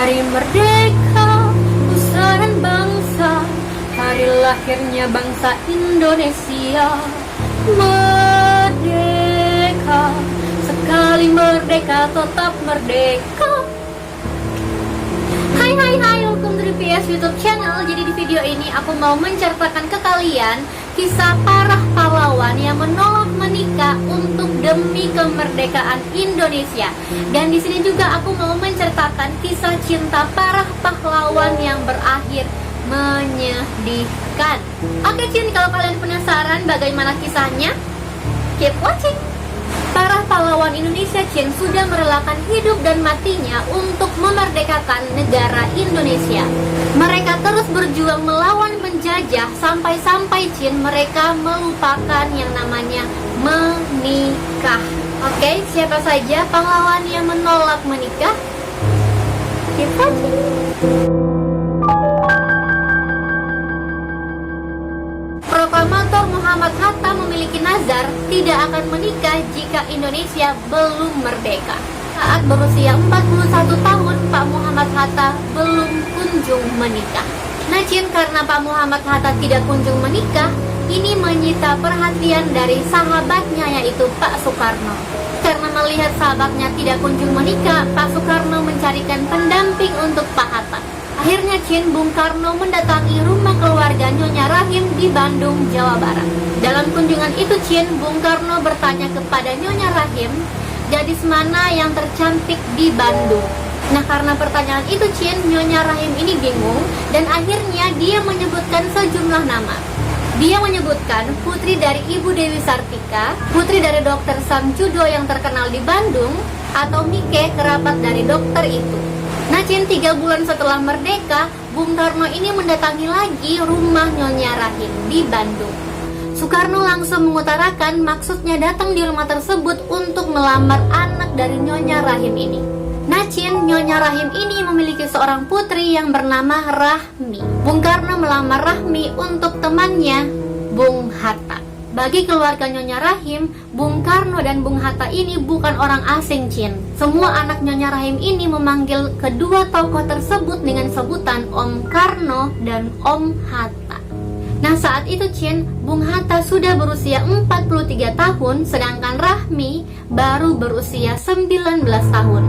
Hari merdeka, pusaran bangsa, hari lahirnya bangsa Indonesia. Merdeka, sekali merdeka tetap merdeka. Hai, welcome to the PS YouTube channel. Jadi di video ini aku mau menceritakan ke kalian kisah para pahlawan yang menolak menikah untuk demi kemerdekaan Indonesia. Dan di sini juga aku mau menceritakan kisah cinta para pahlawan yang berakhir menyedihkan. Oke Cin, kalau kalian penasaran bagaimana kisahnya, keep watching. Para pahlawan Indonesia Cin sudah merelakan hidup dan matinya untuk memerdekakan negara Indonesia. Mereka terus berjuang melawan penjajah sampai-sampai Cin mereka melupakan yang namanya menikah. Oke, siapa saja pahlawan yang menolak menikah? Keep watching. Proklamator Muhammad Hatta memiliki nazar tidak akan menikah jika Indonesia belum merdeka. Saat berusia 41 tahun, Pak Muhammad Hatta belum kunjung menikah. Nah Cin, karena Pak Muhammad Hatta tidak kunjung menikah, ini menyita perhatian dari sahabatnya yaitu Pak Soekarno. Karena melihat sahabatnya tidak kunjung menikah, Pak Soekarno mencarikan pendamping untuk Pak Hatta. Akhirnya Cin, Bung Karno mendatangi rumah keluarga Nyonya Rahim di Bandung, Jawa Barat. Dalam kunjungan itu Cin, Bung Karno bertanya kepada Nyonya Rahim, gadis mana yang tercantik di Bandung? Nah karena pertanyaan itu Cin, Nyonya Rahim ini bingung dan akhirnya dia menyebutkan sejumlah nama. Dia menyebutkan putri dari Ibu Dewi Sartika, putri dari Dr. Samjudo yang terkenal di Bandung, atau Mike, kerabat dari dokter itu. Nah Cin, 3 bulan setelah merdeka, Bung Karno ini mendatangi lagi rumah Nyonya Rahim di Bandung. Soekarno langsung mengutarakan maksudnya datang di rumah tersebut untuk melamar anak dari Nyonya Rahim ini. Nah Cin, Nyonya Rahim ini memiliki seorang putri yang bernama Rahmi. Bung Karno melamar Rahmi untuk temannya, Bung Hatta. Bagi keluarga Nyonya Rahim, Bung Karno dan Bung Hatta ini bukan orang asing Cin. Semua anak Nyonya Rahim ini memanggil kedua tokoh tersebut dengan sebutan Om Karno dan Om Hatta. Nah saat itu Cin, Bung Hatta sudah berusia 43 tahun, sedangkan Rahmi baru berusia 19 tahun.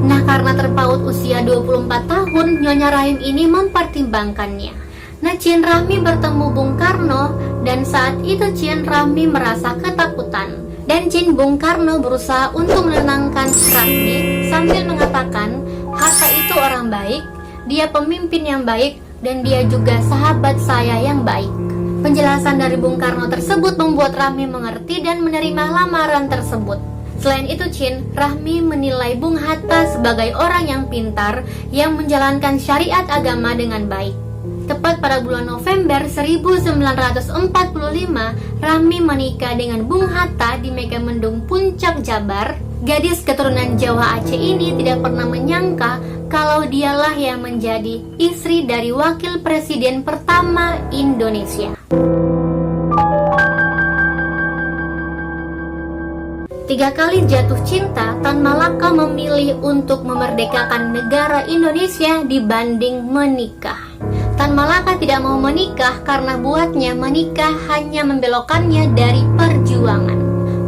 Nah karena terpaut usia 24 tahun, Nyonya Rahim ini mempertimbangkannya. Nah Cin, Rahmi bertemu Bung Karno dan saat itu Cin, Rahmi merasa ketakutan. Dan Cin, Bung Karno berusaha untuk menenangkan Rahmi sambil mengatakan Hatta itu orang baik, dia pemimpin yang baik dan dia juga sahabat saya yang baik. Penjelasan dari Bung Karno tersebut membuat Rahmi mengerti dan menerima lamaran tersebut. Selain itu Cin, Rahmi menilai Bung Hatta sebagai orang yang pintar yang menjalankan syariat agama dengan baik. Tepat pada bulan November 1945, Rahmi menikah dengan Bung Hatta di Megamendung Puncak Jabar. Gadis keturunan Jawa Aceh ini tidak pernah menyangka kalau dialah yang menjadi istri dari wakil presiden pertama Indonesia. 3 kali jatuh cinta, Tan Malaka memilih untuk memerdekakan negara Indonesia dibanding menikah. Tan Malaka tidak mau menikah karena buatnya menikah hanya membelokkannya dari perjuangan.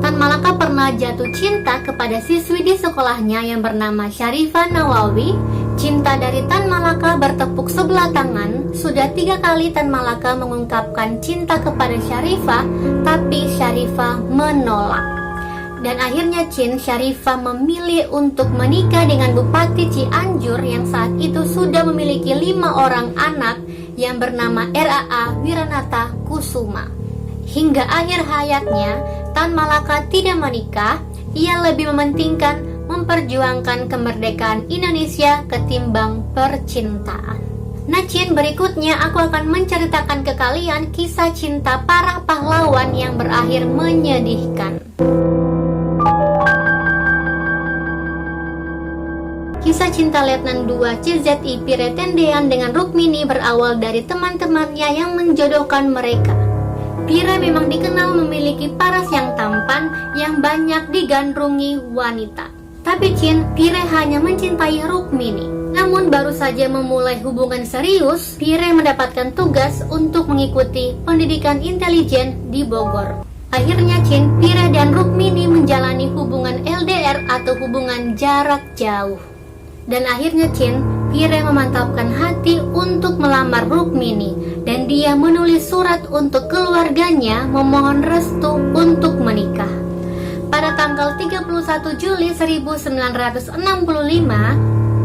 Tan Malaka pernah jatuh cinta kepada siswi di sekolahnya yang bernama Syarifah Nawawi. Cinta dari Tan Malaka bertepuk sebelah tangan. Sudah 3 kali Tan Malaka mengungkapkan cinta kepada Syarifah, tapi Syarifah menolak. Dan akhirnya Cin, Syarifah memilih untuk menikah dengan Bupati Cianjur yang saat itu sudah memiliki 5 orang anak yang bernama RAA Wiranata Kusuma. Hingga akhir hayatnya, Tan Malaka tidak menikah, ia lebih mementingkan memperjuangkan kemerdekaan Indonesia ketimbang percintaan. Nah Cin, berikutnya aku akan menceritakan ke kalian kisah cinta para pahlawan yang berakhir menyedihkan. Kisah cinta Letnan II CZI Pire Tendean dengan Rukmini berawal dari teman-temannya yang menjodohkan mereka. Pire memang dikenal memiliki paras yang tampan yang banyak digandrungi wanita. Tapi Cin, Pire hanya mencintai Rukmini. Namun baru saja memulai hubungan serius, Pire mendapatkan tugas untuk mengikuti pendidikan intelijen di Bogor. Akhirnya Chin, Pire dan Rukmini menjalani hubungan LDR atau hubungan jarak jauh. Dan akhirnya Chin, Pire memantapkan hati untuk melamar Rukmini dan dia menulis surat untuk keluarganya memohon restu untuk menikah. Pada tanggal 31 Juli 1965,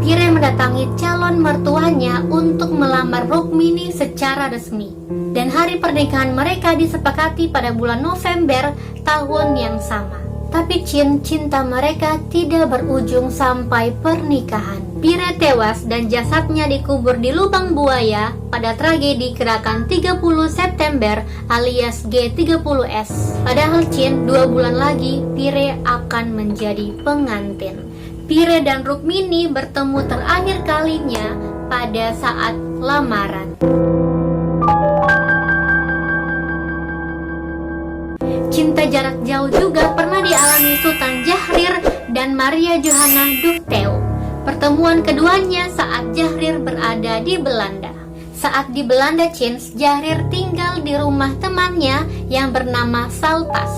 Pire mendatangi calon mertuanya untuk melamar Rukmini secara resmi. Dan hari pernikahan mereka disepakati pada bulan November tahun yang sama. Tapi cinta mereka tidak berujung sampai pernikahan. Pire tewas dan jasadnya dikubur di lubang buaya pada tragedi gerakan 30 September alias G30S. Padahal 2 bulan lagi Pire akan menjadi pengantin. Pire dan Rukmini bertemu terakhir kalinya pada saat lamaran. Cinta jarak jauh juga pernah dialami Sultan Syahrir dan Maria Johanna Ducteu. Pertemuan keduanya saat Syahrir berada di Belanda. Saat di Belanda, Syahrir tinggal di rumah temannya yang bernama Saltas.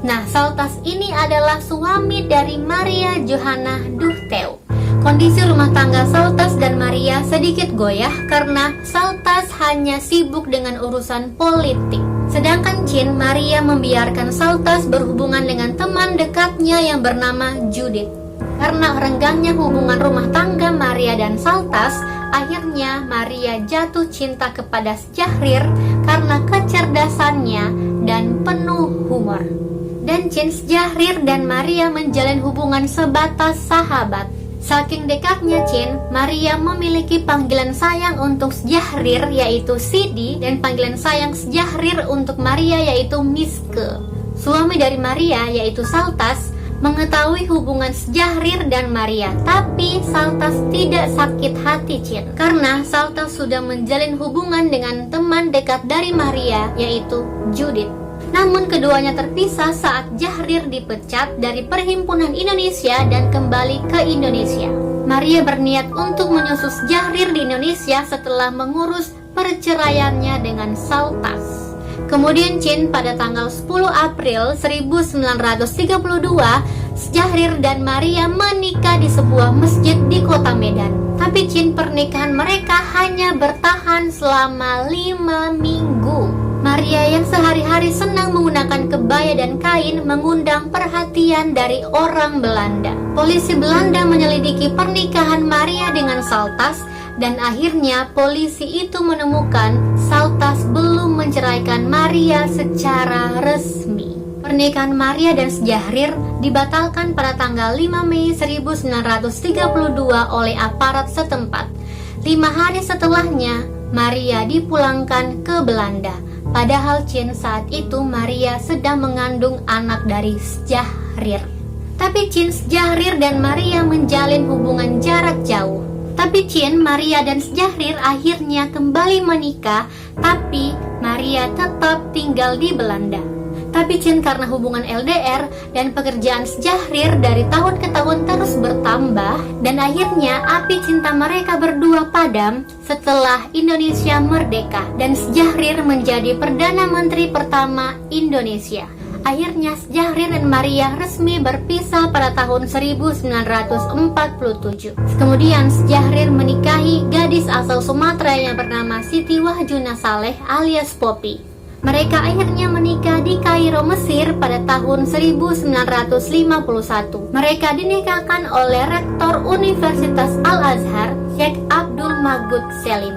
Nah, Saltas ini adalah suami dari Maria Johanna Ducteu. Kondisi rumah tangga Saltas dan Maria sedikit goyah karena Saltas hanya sibuk dengan urusan politik. Sedangkan Maria membiarkan Saltas berhubungan dengan teman dekatnya yang bernama Judith. Karena renggangnya hubungan rumah tangga Maria dan Saltas, akhirnya Maria jatuh cinta kepada Syahrir karena kecerdasannya dan penuh humor. Dan Syahrir dan Maria menjalin hubungan sebatas sahabat. Saking dekatnya Maria memiliki panggilan sayang untuk Syahrir yaitu Sidi dan panggilan sayang Syahrir untuk Maria yaitu Miske. Suami dari Maria yaitu Saltas mengetahui hubungan Syahrir dan Maria, tapi Saltas tidak sakit hati karena Saltas sudah menjalin hubungan dengan teman dekat dari Maria yaitu Judith. Namun keduanya terpisah saat Syahrir dipecat dari Perhimpunan Indonesia dan kembali ke Indonesia. Maria berniat untuk menyusul Syahrir di Indonesia setelah mengurus perceraiannya dengan Saltas. Kemudian pada tanggal 10 April 1932, Syahrir dan Maria menikah di sebuah masjid di kota Medan. Tapi pernikahan mereka hanya bertahan selama 5 minggu. Maria yang sehari-hari senang menggunakan kebaya dan kain mengundang perhatian dari orang Belanda. Polisi Belanda menyelidiki pernikahan Maria dengan Saltas dan akhirnya polisi itu menemukan Saltas belum menceraikan Maria secara resmi. Pernikahan Maria dan Syahrir dibatalkan pada tanggal 5 Mei 1932 oleh aparat setempat. 5 hari setelahnya, Maria dipulangkan ke Belanda. Padahal saat itu Maria sedang mengandung anak dari Syahrir. Tapi Syahrir dan Maria menjalin hubungan jarak jauh. Tapi Maria dan Syahrir akhirnya kembali menikah, tapi Maria tetap tinggal di Belanda. Tapi karena hubungan LDR dan pekerjaan Syahrir dari tahun ke tahun terus bertambah, dan akhirnya api cinta mereka berdua padam setelah Indonesia merdeka dan Syahrir menjadi Perdana Menteri pertama Indonesia. Akhirnya Syahrir dan Maria resmi berpisah pada tahun 1947. Kemudian Syahrir menikahi gadis asal Sumatera yang bernama Siti Wahjuna Saleh alias Poppy. Mereka akhirnya menikah di Kairo, Mesir pada tahun 1951. Mereka dinikahkan oleh Rektor Universitas Al-Azhar, Syekh Abdul Magud Selim.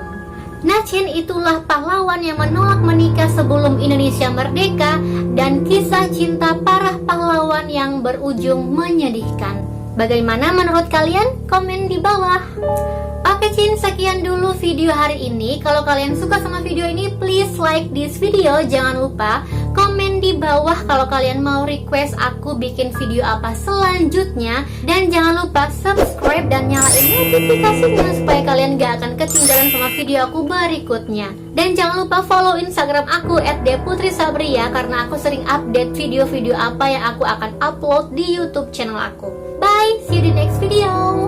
Nah, itulah pahlawan yang menolak menikah sebelum Indonesia merdeka dan kisah cinta para pahlawan yang berujung menyedihkan. Bagaimana menurut kalian? Komen di bawah. Oke sekian dulu video hari ini. Kalau kalian suka sama video ini, please like this video. Jangan lupa komen di bawah kalau kalian mau request aku bikin video apa selanjutnya. Dan jangan lupa subscribe dan nyalain notifikasinya supaya kalian gak akan ketinggalan sama video aku berikutnya. Dan jangan lupa follow Instagram aku @deputrisabria karena aku sering update video-video apa yang aku akan upload di YouTube channel aku. Bye, see you di next video.